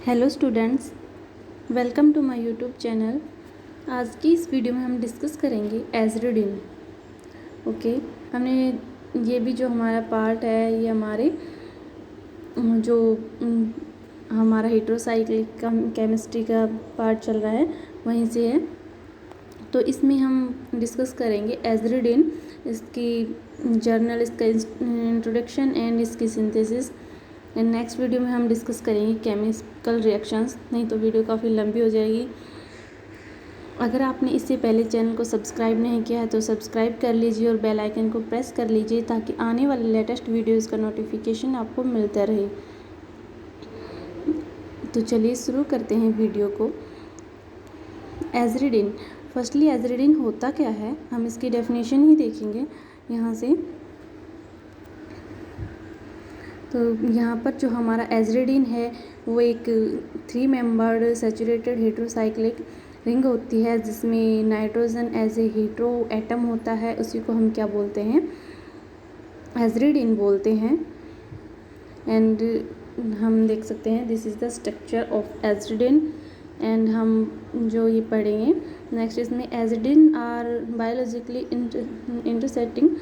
Hello students, welcome to my YouTube channel. आज की इस वीडियो में हम डिस्कस करेंगे एज़रिडिन। ओके, हमने ये भी जो हमारा पार्ट है ये हमारे जो हमारा हेट्रोसाइक्लिक का केमिस्ट्री का पार्ट चल रहा है वहीं से है। तो इसमें हम डिस्कस करेंगे एज़रिडिन, इसकी जर्नल, इसका इंट्रोडक्शन एंड इसकी सिंथेसिस। एंड नेक्स्ट वीडियो में हम डिस्कस करेंगे केमिकल रिएक्शंस, नहीं तो वीडियो काफ़ी लंबी हो जाएगी। अगर आपने इससे पहले चैनल को सब्सक्राइब नहीं किया है तो सब्सक्राइब कर लीजिए और बेल आइकन को प्रेस कर लीजिए ताकि आने वाले लेटेस्ट वीडियोज़ का नोटिफिकेशन आपको मिलता रहे। तो चलिए शुरू करते हैं वीडियो को। एज़रिडिन, फर्स्टली एज़रिडिन होता क्या है, हम इसकी डेफिनेशन ही देखेंगे यहाँ से। तो यहाँ पर जो हमारा एज़रिडिन है वो एक 3 मेंबर्ड सैचुरेटेड हेट्रोसाइक्लिक रिंग होती है जिसमें nitrogen as a hetero atom होता है। उसी को हम क्या बोलते हैं, एज़रिडिन बोलते हैं। एंड हम देख सकते हैं this is the structure of aziridine. And हम जो ये पढ़ेंगे नेक्स्ट, इसमें aziridine are biologically intersecting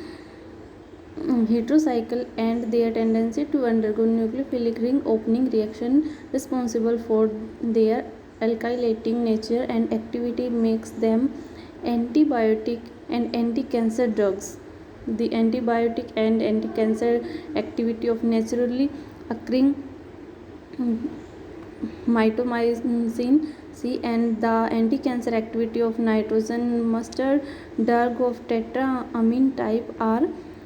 heterocycle and their tendency to undergo nucleophilic ring opening reaction responsible for their alkylating nature and activity makes them antibiotic and anti-cancer drugs. The antibiotic and anti-cancer activity of naturally occurring mitomycin C and the anti-cancer activity of nitrogen mustard drug of tetraamine type are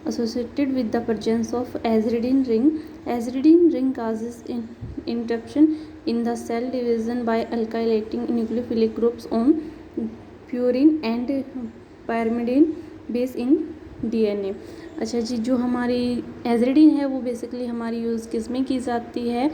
associated with the presence of aziridine ring. Aziridine ring causes interruption in the cell division by alkylating nucleophilic groups on purine and pyrimidine base in DNA। अच्छा जी, जो हमारी एज़रिडिन है वो basically हमारी use किस में की जाती है,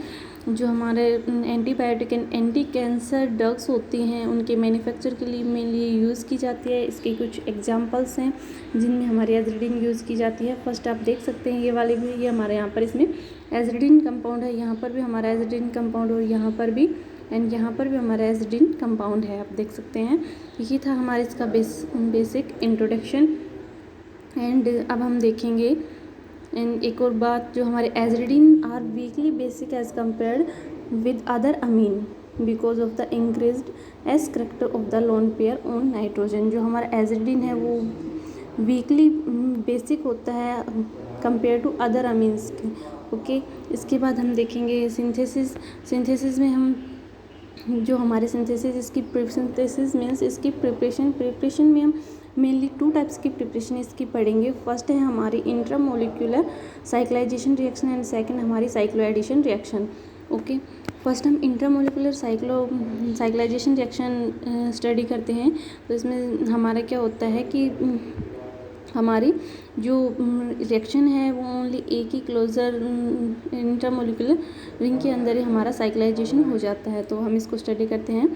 जो हमारे antibiotic and anti cancer drugs होती हैं उनके मैन्युफैक्चर के लिए मेनली यूज़ की जाती है। इसके कुछ एग्जांपल्स हैं जिनमें हमारी एज़रिडिन यूज़ की जाती है। फर्स्ट आप देख सकते हैं ये वाले भी, ये हमारे यहाँ पर इसमें एज़रिडिन कंपाउंड है, यहाँ पर भी हमारा एज़रिडिन कंपाउंड और यहाँ पर भी, एंड यहाँ पर भी हमारा एज़रिडिन कंपाउंड है, आप देख सकते हैं। ये था हमारा इसका बेसिक इंट्रोडक्शन। एंड अब हम देखेंगे एंड एक और बात, जो हमारे aziridine are weakly basic as compared with other amine because of the increased s character of the lone pair on nitrogen. जो हमारा एज़रिडिन है वो वीकली बेसिक होता है कंपेयर टू अदर अमीन्स के। ओके, इसके बाद हम देखेंगे सिंथेसिस में हम जो हमारे सिंथेसिस, इसकी सिंथेसिस मीन्स इसकी प्रिपरेशन में हम मेनली 2 टाइप्स की प्रिपरेशन इसकी पढ़ेंगे। फर्स्ट है हमारी intramolecular cyclisation reaction and second हमारी साइक्लोएडिशन रिएक्शन। ओके, फर्स्ट हम इंट्रामोलिकुलर साइक्लाइजेशन रिएक्शन स्टडी करते हैं। तो इसमें हमारा क्या होता है कि हमारी जो रिएक्शन है वो ओनली एक ही क्लोजर इंट्रामोलिकुलर रिंग के अंदर ही हमारा साइक्लाइजेशन हो जाता है। तो हम इसको स्टडी करते हैं।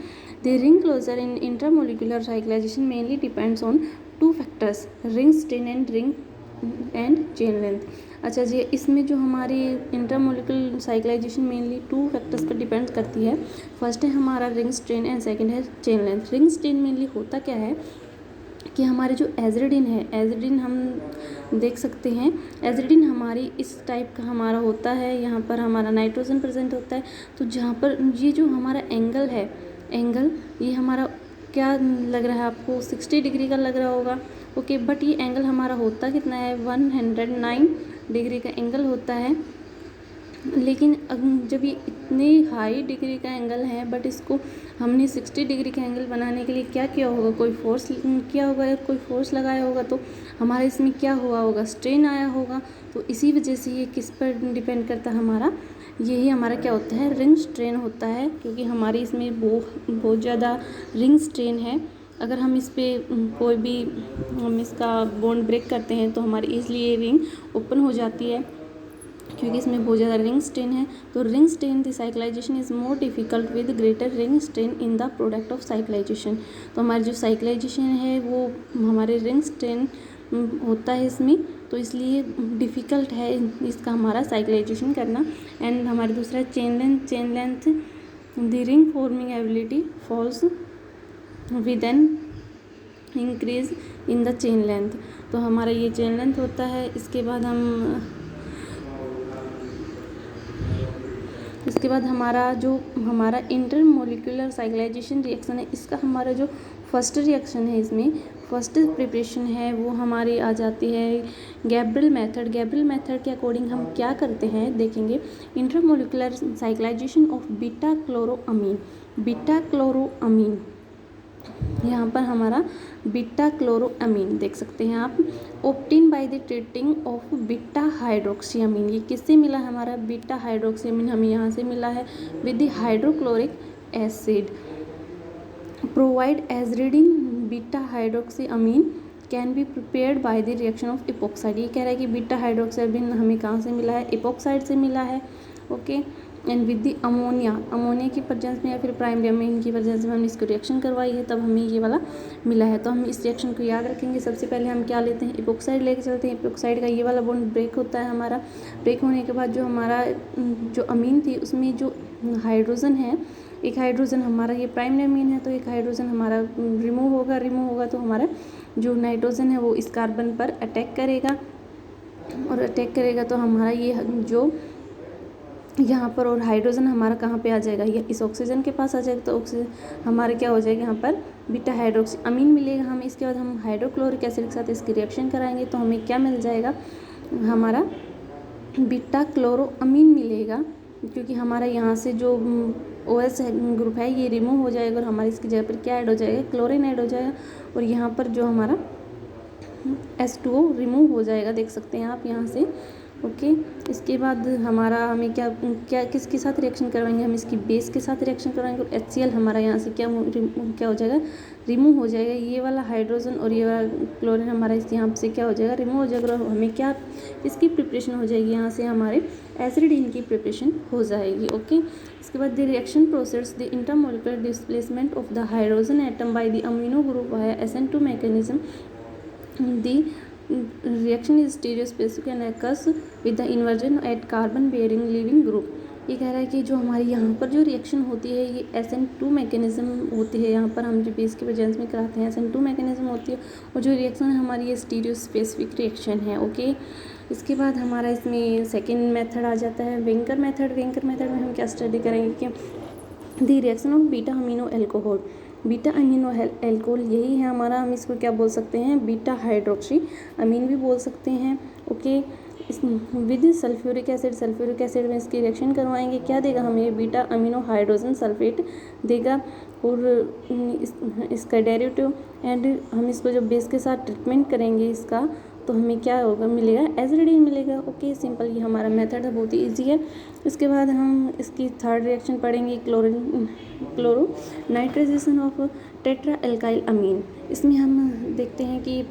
The ring closure in intramolecular cyclization mainly depends on 2 factors, ring strain and chain length. अच्छा जी, इसमें जो हमारी इंट्रामोलिकुलर साइक्लाइजेशन मेनली 2 फैक्टर्स पर डिपेंड करती है। फर्स्ट है हमारा रिंग स्ट्रेन एंड सेकंड है chain length. Ring strain mainly होता क्या है कि हमारे जो एज़रिडिन है, एज़रिडिन हम देख सकते हैं, एज़रिडिन हमारी इस टाइप का हमारा होता है। यहाँ पर हमारा नाइट्रोजन प्रेजेंट होता है। तो जहाँ पर ये जो हमारा एंगल है, एंगल ये हमारा क्या लग रहा है आपको, 60 डिग्री का लग रहा होगा। ओके, बट ये एंगल हमारा होता कितना है, 109 डिग्री का एंगल होता है। लेकिन जब ये इतने हाई डिग्री का एंगल है बट इसको हमने 60 डिग्री का एंगल बनाने के लिए क्या किया होगा, कोई फोर्स किया होगा या कोई फोर्स लगाया होगा, तो हमारा इसमें क्या हुआ होगा, स्ट्रेन आया होगा। तो इसी वजह से ये किस पर डिपेंड करता है, हमारा यही हमारा क्या होता है, रिंग स्ट्रेन होता है। क्योंकि हमारी इसमें बहुत ज़्यादा रिंग स्ट्रेन है। अगर हम इस पर कोई भी हम इसका बॉन्ड ब्रेक करते हैं तो हमारी ईजिली ये रिंग ओपन हो जाती है क्योंकि इसमें बहुत ज़्यादा रिंग स्ट्रेन है। तो ring strain the cyclisation is more difficult with greater ring strain in the product of cyclisation. तो हमारी जो साइक्लाइजेशन है वो हमारे रिंग स्ट्रेन होता है इसमें, तो इसलिए डिफ़िकल्ट है इसका हमारा साइक्लाइजेशन करना। एंड हमारा दूसरा chain length the ring forming ability falls with an increase in the chain length. तो हमारा ये चेन लेंथ होता है। इसके बाद हमारा इंटरमोलिकुलर साइक्लाइजेशन रिएक्शन है, इसका हमारा जो फर्स्ट रिएक्शन है, इसमें फर्स्ट प्रिपरेशन है वो हमारी आ जाती है गैब्रियल मेथड। गैब्रियल मेथड के अकॉर्डिंग हम क्या करते हैं देखेंगे। Intermolecular cyclization of beta chloroamine, यहाँ पर हमारा बीटा क्लोरोअमीन देख सकते हैं आप, obtain by the treating of beta hydroxyamine. ये किससे मिला हमारा बीटा हाइड्रोक्सीअमीन, हमें यहाँ से मिला है with the hydrochloric acid. Provide aziridine beta hydroxyamine can be prepared by the reaction of epoxide. ये कह रहा है कि बीटा हाइड्रोक्सीअमीन हमें कहाँ से मिला है, इपोक्साइड से मिला है। Okay, and with the ammonia की प्रेजेंस में या फिर प्राइमरी अमीन की प्रेजेंस में हमने इसको रिएक्शन करवाई है, तब हमें ये वाला मिला है। तो हम इस रिएक्शन को याद रखेंगे। सबसे पहले हम क्या लेते हैं, इपोक्साइड लेके चलते हैं। इपोक्साइड का ये वाला बॉन्ड ब्रेक होता है हमारा। ब्रेक होने के बाद जो हमारा जो अमीन थी उसमें जो हाइड्रोजन है, एक हाइड्रोजन हमारा ये प्राइमरी अमीन है, तो एक हाइड्रोजन हमारा रिमूव होगा तो हमारा जो नाइट्रोजन है वो इस कार्बन पर अटैक करेगा, और अटैक करेगा तो हमारा ये जो यहाँ पर और हाइड्रोजन हमारा कहाँ पे आ जाएगा, ये इस ऑक्सीजन के पास आ जाएगा। तो ऑक्सीजन हमारे क्या हो जाएगा, यहाँ पर बीटा हाइड्रोक्सी अमीन मिलेगा हमें। इसके बाद हम हाइड्रोक्लोरिक एसिड के साथ इसकी रिएक्शन कराएंगे तो हमें क्या मिल जाएगा, हमारा बीटा क्लोरोअमीन मिलेगा, क्योंकि हमारा यहाँ से जो OH ग्रुप है ये रिमूव हो जाएगा और हमारे इसकी जगह पर क्या ऐड हो जाएगा, क्लोरीन ऐड हो जाएगा, और यहाँ पर जो हमारा H2O रिमूव हो जाएगा, देख सकते हैं आप यहाँ से। ओके, इसके बाद हमें क्या किसके साथ रिएक्शन करवाएंगे, हम इसकी बेस के साथ रिएक्शन करवाएंगे, और HCl हमारा यहाँ से क्या हो जाएगा, रिमूव हो जाएगा। ये वाला हाइड्रोजन और ये वाला क्लोरीन हमारा इस यहाँ से क्या हो जाएगा, रिमूव हो जाएगा, और हमें क्या इसकी प्रिपरेशन हो जाएगी, यहाँ से हमारे एसिडिन की प्रिपरेशन हो जाएगी। ओके, इसके बाद the reaction process the intermolecular displacement of the hydrogen atom by the amino group via SN2 mechanism. The reaction is stereospecific and occurs with the inversion at carbon bearing leaving group। ये कह रहा है कि जो हमारी यहाँ पर जो रिएक्शन होती है ये SN2 मैकेनिज्म होती है, यहाँ पर हम जो बेस के प्रेजेंस में कराते हैं SN2 मैकेनिज्म होती है, और जो रिएक्शन है हमारी ये स्टीरियोस्पेसिफिक रिएक्शन है। ओके, इसके बाद हमारा इसमें सेकेंड मेथड आ जाता है वेंकर मेथड। वेंकर मेथड में हम क्या स्टडी करेंगे कि the reaction of beta amino alcohol, beta amino alcohol यही है हमारा, हम इसको क्या बोल सकते हैं, बीटा हाइड्रोक्सी अमीन भी बोल सकते हैं। ओके, इस विद सल्फ्यूरिक एसिड में इसकी रिएक्शन करवाएंगे, क्या देगा हमें, बीटा अमीनो हाइड्रोजन सल्फेट देगा, और इसका डेरिवेटिव, एंड हम इसको जब बेस के साथ ट्रीटमेंट करेंगे इसका, तो हमें क्या होगा, मिलेगा एसिडिन मिलेगा। ओके, सिंपल, ये हमारा मेथड है, बहुत ही ईजी है। इसके बाद हम इसकी थर्ड रिएक्शन पढ़ेंगे, क्लोरो नाइट्राइजेशन ऑफ टेट्रा एल्काइल अमीन। इसमें हम देखते हैं कि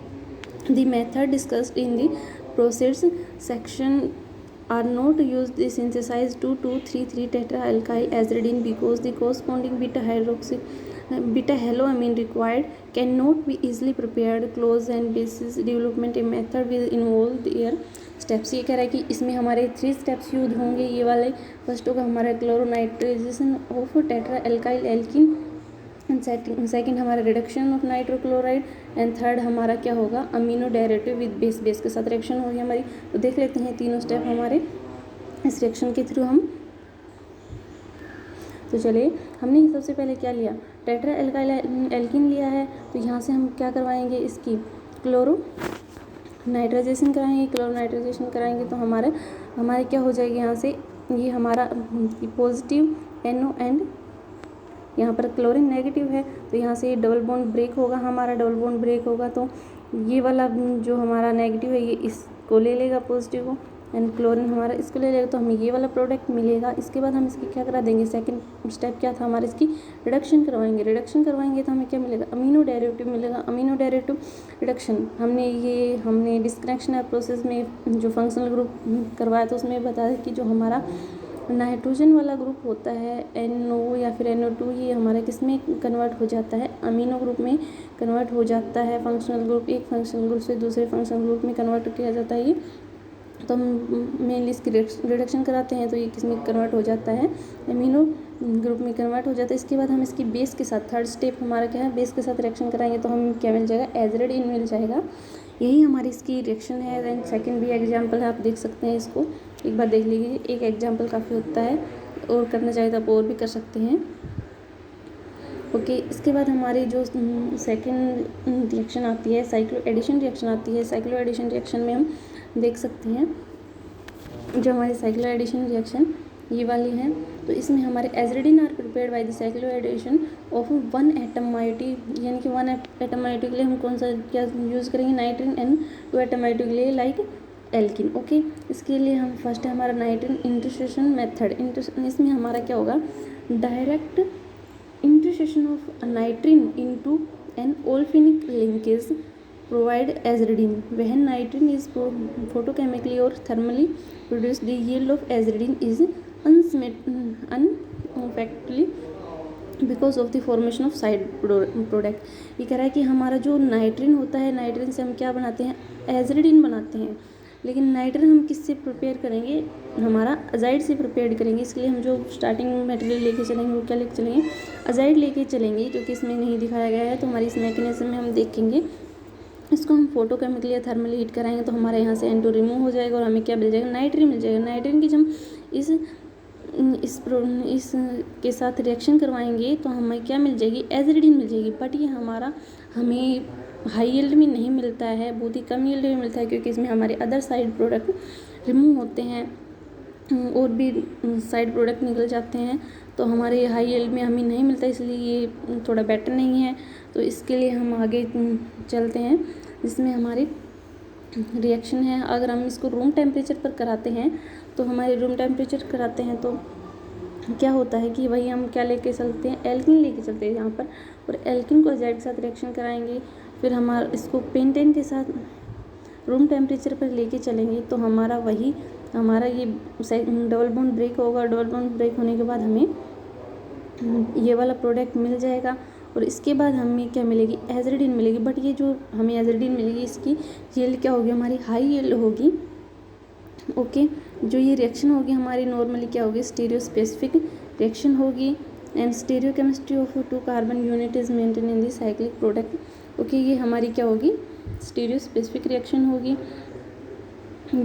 the method discussed in the process section are not used to synthesize 2,2,3,3 tetra alkyl aziridine because the corresponding beta haloamine required cannot be easily prepared. Close and basis development a method will involve their steps। ये कह रहा है कि इसमें हमारे 3 steps use होंगे। ये वाले फर्स्ट होगा हमारा chloronitrization of tetra alkyl alkene, and second हमारा reduction of nitrochloride, and third हमारा क्या होगा, अमीनो डेरिवेटिव विद बेस के साथ रिएक्शन होगी हमारी। तो देख लेते हैं तीनों स्टेप हमारे इस रिएक्शन के थ्रू हम। तो चलिए, हमने सबसे पहले क्या लिया, टेट्रा एल्काइल एल्कीन लिया है, तो यहाँ से हम क्या करवाएंगे, इसकी क्लोरो नाइट्राइजेशन कराएंगे, तो हमारे क्या हो जाएगी, यहाँ से ये हमारा पॉजिटिव NO एंड यहाँ पर क्लोरीन नेगेटिव है, तो यहाँ से डबल बॉन्ड ब्रेक होगा, तो ये वाला जो हमारा नेगेटिव है ये इसको ले लेगा पॉजिटिव को, एंड क्लोरीन हमारा इसको ले लेगा, तो हमें ये वाला प्रोडक्ट मिलेगा। इसके बाद हम इसकी क्या करा देंगे, सेकंड स्टेप क्या था हमारा, इसकी रिडक्शन करवाएंगे तो हमें क्या मिलेगा, अमीनो डेरिवेटिव मिलेगा। अमीनो डेरिवेटिव रिडक्शन हमने डिस्कनेक्शन प्रोसेस में जो फंक्शनल ग्रुप करवाया था उसमें बताया कि जो हमारा नाइट्रोजन वाला ग्रुप होता है NO या फिर NO2, ये हमारा किस में कन्वर्ट हो जाता है, अमीनो ग्रुप में कन्वर्ट हो जाता है। फंक्शनल ग्रुप एक फंक्शनल ग्रुप से दूसरे फंक्शनल ग्रुप में कन्वर्ट किया जाता है ये, तो हम मेनली इसकी रिडक्शन कराते हैं, तो ये किस में कन्वर्ट हो जाता है, अमीनो ग्रुप में कन्वर्ट हो जाता है। इसके बाद हम इसकी बेस के साथ, थर्ड स्टेप हमारा क्या है, बेस के साथ रिएक्शन कराएंगे तो हमें क्या मिल जाएगा, एजरिडीन मिल जाएगा। यही हमारी इसकी रिएक्शन है। देन सेकंड भी एग्जाम्पल है, आप देख सकते हैं, इसको एक बार देख लीजिए। एक एग्जाम्पल काफ़ी होता है, और करना चाहे तो आप और भी कर सकते हैं। ओके, इसके बाद हमारी जो सेकंड रिएक्शन आती है, साइक्लो एडिशन रिएक्शन आती है। साइक्लो एडिशन रिएक्शन में हम देख सकते हैं, जो हमारी साइक्लो एडिशन रिएक्शन ये वाली है, तो इसमें हमारे aziridine are prepared by the cyclo addition of 1 atom moiety, यानी कि 1 एटम मोइटी के लिए हम कौन सा क्या यूज़ करेंगे, नाइट्रिन, एंड 2 एटम मोइटी के लिए लाइक एल्किन। ओके, इसके लिए हम फर्स्ट है हमारा नाइट्रिन इंटरसेशन मेथड। इसमें हमारा क्या होगा, direct insertion of nitrene into an olefinic linkage provide aziridine. When nitrene is photochemically or thermally produced, the yield of aziridine is uneffectively because of the formation of side product. ये कह रहा है कि हमारा जो नाइट्रिन होता है, नाइट्रिन से हम क्या बनाते हैं, एजरिडीन बनाते हैं। लेकिन नाइट्रिन हम किससे प्रिपेयर करेंगे, हमारा अजाइड से प्रिपेयर करेंगे। इसके लिए हम जो स्टार्टिंग मटेरियल लेके चलेंगे वो क्या लेके चलेंगे, अजाइड लेके चलेंगे, जो कि इसमें नहीं दिखाया गया है। तो हमारी इस मैकेनिज्म में हम देखेंगे, इसको हम फोटोकेमिकली या थर्मली हीट कराएंगे तो हमारे यहाँ से N2 रिमूव हो जाएगा और हमें क्या मिल जाएगा, नाइट्रिन मिल जाएगा। नाइट्रिन की जब हम इस के साथ रिएक्शन करवाएंगे तो हमें क्या मिल जाएगी, एजरिडीन मिल जाएगी। बट ये हमारा हमें हाई यील्ड में नहीं मिलता है, बहुत ही कम यील्ड में मिलता है, क्योंकि इसमें हमारे अदर साइड प्रोडक्ट रिमूव होते हैं और भी साइड प्रोडक्ट निकल जाते हैं, तो हमारे हाई यील्ड में हमें नहीं मिलता, इसलिए ये थोड़ा बेटर नहीं है। तो इसके लिए हम आगे चलते हैं, जिसमें हमारी रिएक्शन है। अगर हम इसको रूम टेम्परेचर पर कराते हैं तो हमारे रूम टेम्परेचर कराते हैं तो क्या होता है कि वही हम क्या लेके चलते हैं, एल्किन लेके चलते हैं यहाँ पर, और एल्किन को अजाइड के साथ रिएक्शन कराएंगे। फिर हमारा इसको पेंटेन के साथ रूम टेम्परेचर पर लेके चलेंगे तो हमारा वही हमारा ये डबल बॉन्ड ब्रेक होगा। डबल बॉन्ड ब्रेक होने के बाद हमें ये वाला प्रोडक्ट मिल जाएगा, और इसके बाद हमें क्या मिलेगी, एजरिडीन मिलेगी। बट ये जो हमें एजरिडीन मिलेगी, इसकी यील्ड क्या होगी, हमारी हाई यील्ड होगी। ओके, जो ये रिएक्शन होगी हमारी नॉर्मली क्या होगी, स्टीरियो स्पेसिफिक रिएक्शन होगी। And stereo chemistry of 2 carbon unit is maintain in the cyclic product. Okay, ये हमारी क्या होगी, स्टीरियो स्पेसिफिक रिएक्शन होगी।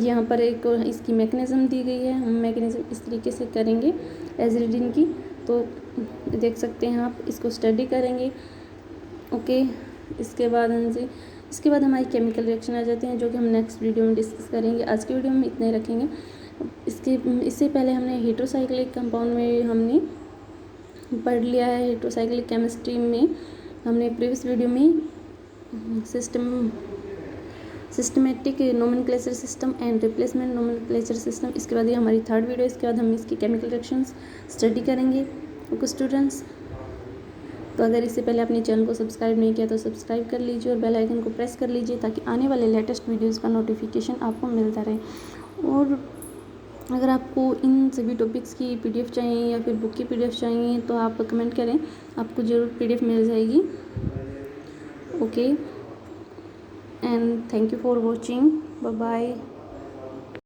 यहाँ पर एक इसकी मैकेनिज्म दी गई है, हम मैकेनिज्म इस तरीके से करेंगे एजरिडीन की, तो देख सकते हैं आप, इसको स्टडी करेंगे। ओके, इसके बाद हमारी केमिकल रिएक्शन आ जाते हैं, जो कि हम नेक्स्ट वीडियो में डिस्कस करेंगे। आज की वीडियो में इतना ही रखेंगे। इससे पहले हमने हेट्रोसाइक्लिक कंपाउंड में हमने पढ़ लिया है। हेट्रोसाइक्लिक केमिस्ट्री में हमने प्रीवियस वीडियो में systematic nomenclature system and replacement nomenclature system, इसके बाद ये हमारी थर्ड वीडियो। इसके बाद हम इसकी केमिकल रिएक्शंस स्टडी करेंगे। ओके स्टूडेंट्स, तो अगर इससे पहले अपने चैनल को सब्सक्राइब नहीं किया तो सब्सक्राइब कर लीजिए और बेल आइकन को प्रेस कर लीजिए, ताकि आने वाले लेटेस्ट वीडियोस का नोटिफिकेशन आपको मिलता रहे। और अगर आपको इन सभी टॉपिक्स की PDF चाहिए या फिर बुक की PDF चाहिए तो आप कमेंट करें, आपको ज़रूर PDF मिल जाएगी। Okay, and thank you for watching, bye bye.